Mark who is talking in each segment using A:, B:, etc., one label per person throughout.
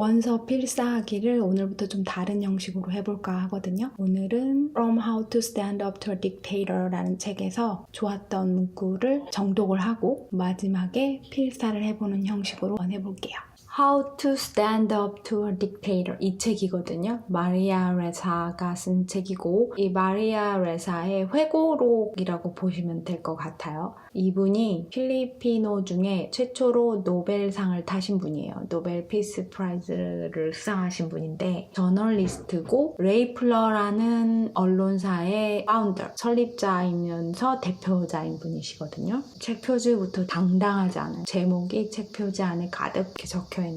A: 원서 필사하기를 오늘부터 좀 다른 형식으로 해볼까 하거든요. 오늘은 From How to Stand Up to a Dictator 라는 책에서 좋았던 문구를 정독을 하고 마지막에 필사를 해보는 형식으로 해볼게요. How to Stand Up to a Dictator 이 책이거든요. 마리아 레사가 쓴 책이고 이 마리아 레사의 회고록이라고 보시면 될 것 같아요. 이분이 필리피노 중에 최초로 노벨상을 타신 분이에요. 노벨 피스 프라이즈를 수상하신 분인데 저널리스트고 레이플러라는 언론사의 파운더, 설립자이면서 대표자인 분이시거든요. 책 표지부터 당당하지 않은 제목이 책 표지 안에 가득히 적혀있는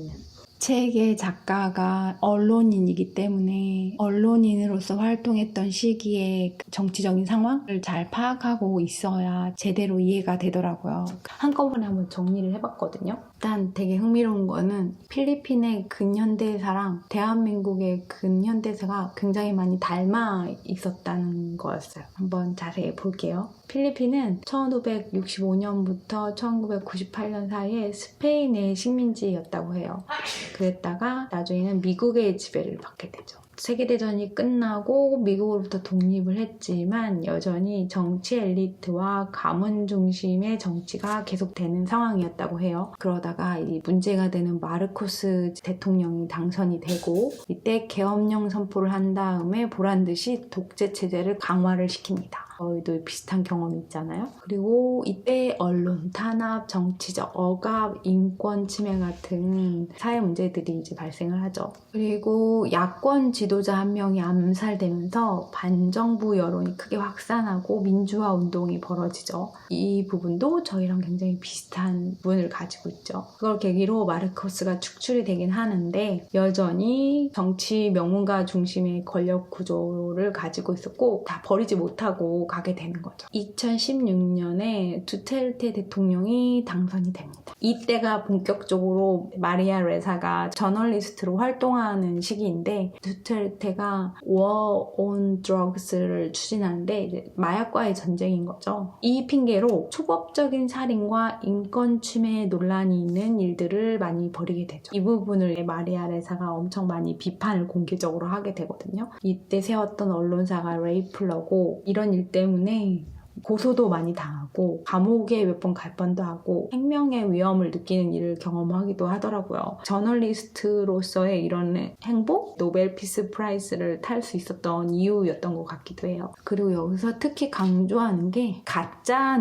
A: 책의 작가가 언론인이기 때문에 언론인으로서 활동했던 시기에 정치적인 상황을 잘 파악하고 있어야 제대로 이해가 되더라고요. 한꺼번에 한번 정리를 해봤거든요. 일단 되게 흥미로운 거는 필리핀의 근현대사랑 대한민국의 근현대사가 굉장히 많이 닮아 있었다는 거였어요. 한번 자세히 볼게요. 필리핀은 1565년부터 1998년 사이에 스페인의 식민지였다고 해요. 그랬다가 나중에는 미국의 지배를 받게 되죠. 세계대전이 끝나고 미국으로부터 독립을 했지만 여전히 정치 엘리트와 가문 중심의 정치가 계속되는 상황이었다고 해요. 그러다가 이 문제가 되는 마르코스 대통령이 당선이 되고 이때 계엄령 선포를 한 다음에 보란듯이 독재 체제를 강화를 시킵니다. 저희도 비슷한 경험이 있잖아요. 그리고 이때 언론 탄압, 정치적 억압, 인권 침해 같은 사회 문제들이 이제 발생을 하죠. 그리고 야권 지도자 한 명이 암살되면서 반정부 여론이 크게 확산하고 민주화 운동이 벌어지죠. 이 부분도 저희랑 굉장히 비슷한 부분을 가지고 있죠. 그걸 계기로 마르코스가 축출이 되긴 하는데 여전히 정치 명문가 중심의 권력 구조를 가지고 있었고 다 버리지 못하고 가게 되는 거죠. 2016년에 두테르테 대통령이 당선이 됩니다. 이때가 본격적으로 마리아 레사가 저널리스트로 활동하는 시기인데 두테르테가 War on Drugs를 추진하는데 이제 마약과의 전쟁인 거죠. 이 핑계로 초법적인 살인과 인권 침해 논란이 있는 일들을 많이 벌이게 되죠. 이 부분을 마리아 레사가 엄청 많이 비판을 공개적으로 하게 되거든요. 이때 세웠던 언론사가 레이플러고 이런 일 때문에 고소도 많이 당하고 감옥에 몇 번 갈 뻔도 하고 생명의 위험을 느끼는 일을 경험하기도 하더라고요. 저널리스트로서의 이런 행복? 노벨 피스 프라이즈를 탈 수 있었던 이유였던 것 같기도 해요. 그리고 여기서 특히 강조하는 게 가짜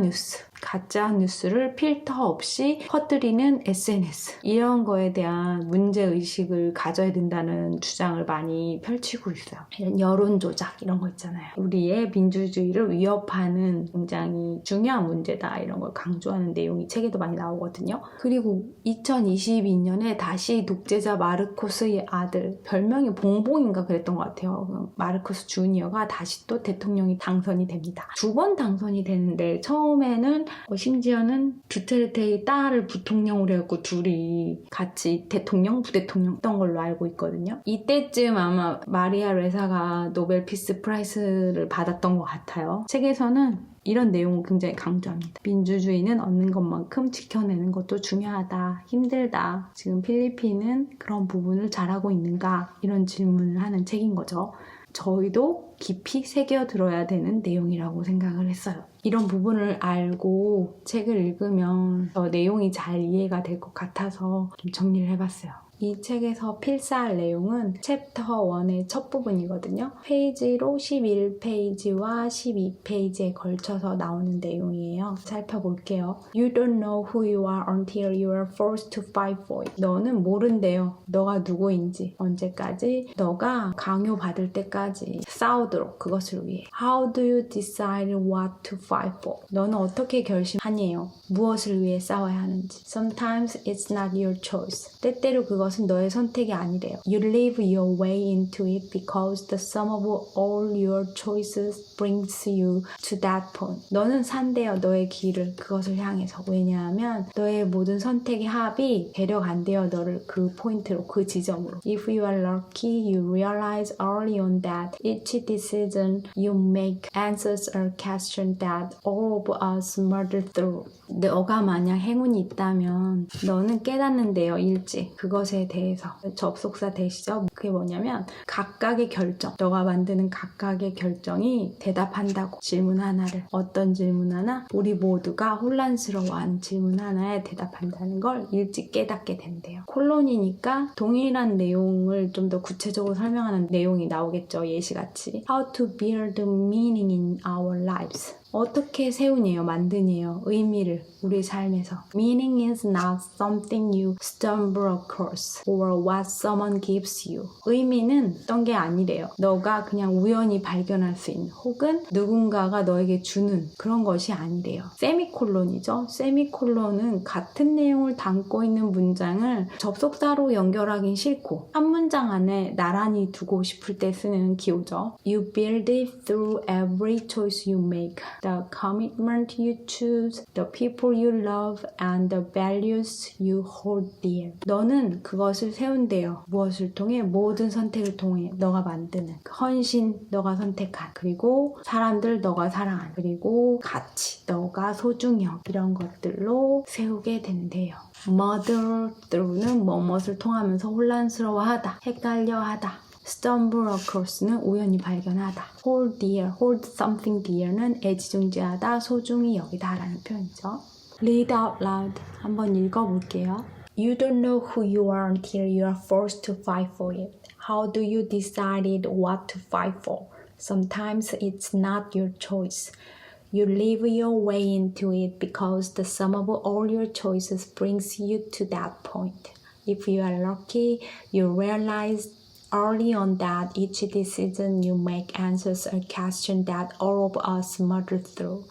A: 뉴스를 필터 없이 퍼뜨리는 SNS 이런 거에 대한 문제의식을 가져야 된다는 주장을 많이 펼치고 있어요. 이런 여론조작 이런 거 있잖아요. 우리의 민주주의를 위협하는 굉장히 중요한 문제다 이런 걸 강조하는 내용이 책에도 많이 나오거든요. 그리고 2022년에 다시 독재자 마르코스의 아들 별명이 봉봉인가 그랬던 것 같아요. 마르코스 주니어가 다시 또 대통령이 당선이 됩니다. 2번 당선이 되는데 처음에는 심지어는 두테르테의 딸을 부통령으로 해갖고 둘이 같이 대통령, 부대통령 했던 걸로 알고 있거든요. 이때쯤 아마 마리아 레사가 노벨 피스 프라이즈를 받았던 것 같아요. 책에서는 이런 내용을 굉장히 강조합니다. 민주주의는 얻는 것만큼 지켜내는 것도 중요하다, 힘들다. 지금 필리핀은 그런 부분을 잘하고 있는가? 이런 질문을 하는 책인 거죠. 저희도 깊이 새겨들어야 되는 내용이라고 생각을 했어요. 이런 부분을 알고 책을 읽으면 더 내용이 잘 이해가 될 것 같아서 좀 정리를 해봤어요. 이 책에서 필사할 내용은 챕터 1의 첫 부분이거든요. 페이지로 11페이지와 12페이지에 걸쳐서 나오는 내용이에요. 살펴볼게요. You don't know who you are until you are forced to fight for it. 너는 모른대요. 너가 누구인지. 언제까지? 너가 강요받을 때까지 싸우도록 그것을 위해. How do you decide what to fight for? 너는 어떻게 결심하니요? 무엇을 위해 싸워야 하는지. Sometimes it's not your choice. 때때로 그것은 너의 선택이 아니래요. You live your way into it because the sum of all your choices brings you to that point. 너는 산대요. 너의 길을 그것을 향해서. 왜냐하면 너의 모든 선택의 합이 데려간대요. 너를 그 포인트로, 그 지점으로. If you are lucky, you realize early on that each decision you make answers a question that all of us murder through. 너가 만약 행운이 있다면 너는 깨닫는데요. 일찍. 그것에 것에 대해서 접속사 되시죠? 그게 뭐냐면 각각의 결정, 너가 만드는 각각의 결정이 대답한다고. 질문 하나를, 어떤 질문 하나? 우리 모두가 혼란스러워하는 질문 하나에 대답한다는 걸 일찍 깨닫게 된대요. 콜론이니까 동일한 내용을 좀 더 구체적으로 설명하는 내용이 나오겠죠. 예시같이 How to build meaning in our lives. 어떻게 세우니에요, 만드니에요, 의미를 우리 삶에서. Meaning is not something you stumble across or what someone gives you. 의미는 어떤 게 아니래요. 너가 그냥 우연히 발견할 수 있는, 혹은 누군가가 너에게 주는 그런 것이 아니래요. 세미콜론이죠. 세미콜론은 같은 내용을 담고 있는 문장을 접속사로 연결하긴 싫고 한 문장 안에 나란히 두고 싶을 때 쓰는 기호죠. You build it through every choice you make. The commitment you choose, the people you love, and the values you hold dear. 너는 그것을 세운대요. 무엇을 통해? 모든 선택을 통해 너가 만드는 헌신, 너가 선택한, 그리고 사람들 너가 사랑한, 그리고 가치, 너가 소중히 여긴, 이런 것들로 세우게 된대요. Muddle through는 무엇을 통하면서 혼란스러워하다, 헷갈려하다. Stumble across는 우연히 발견하다. Hold dear, hold something dear는 애지중지하다, 소중히 여기다 라는 표현이죠. Read out loud. 한번 읽어볼게요. You don't know who you are until you are forced to fight for it. How do you decide what to fight for? Sometimes it's not your choice. You live your way into it because the sum of all your choices brings you to that point. If you are lucky, you realize early on that each decision you make answers a question that all of us muddle through.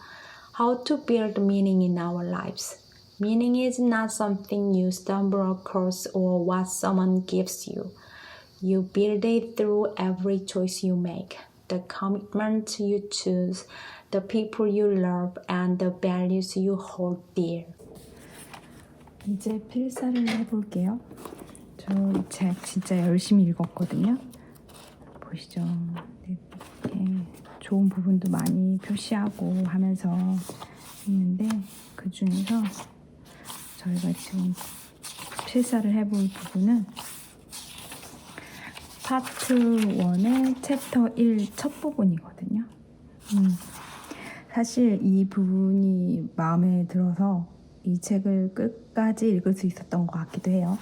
A: How to build meaning in our lives. Meaning is not something you stumble across or what someone gives you. You build it through every choice you make, the commitment you choose, the people you love, and the values you hold dear. 이제 필사를 해볼게요. 저 이 책 진짜 열심히 읽었거든요. 보시죠. 이렇게 좋은 부분도 많이 표시하고 하면서 있는데 그 중에서 저희가 지금 필사를 해볼 부분은 파트 1의 챕터 1 첫 부분이거든요. 사실 이 부분이 마음에 들어서 이 책을 끝까지 읽을 수 있었던 것 같기도 해요.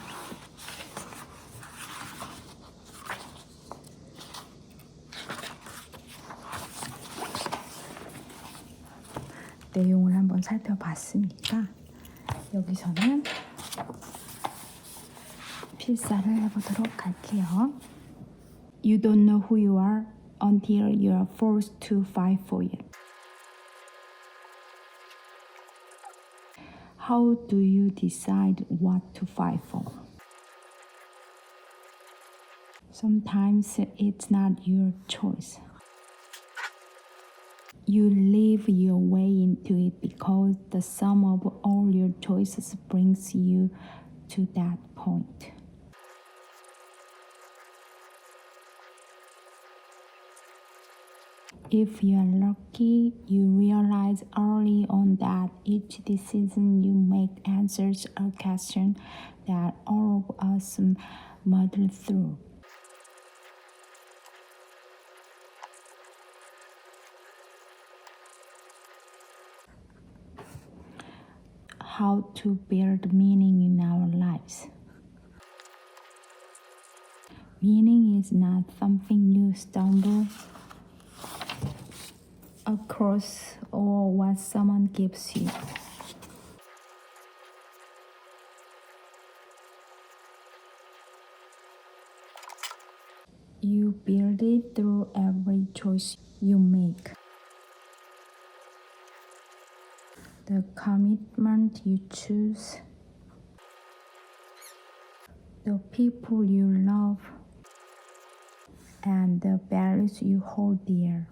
A: 내용을 한번 살펴봤으니까 여기서는 필사를 해보도록 할게요. You don't know who you are until you are forced to fight for it. How do you decide what to fight for? Sometimes it's not your choice. You live your way into it because the sum of all your choices brings you to that point. If you are lucky, you realize early on that each decision you make answers a question that all of us muddle through. How to build meaning in our lives. Meaning is not something you stumble across or what someone gives you. You build it through every choice you make, the commitment you choose, the people you love, and the values you hold dear.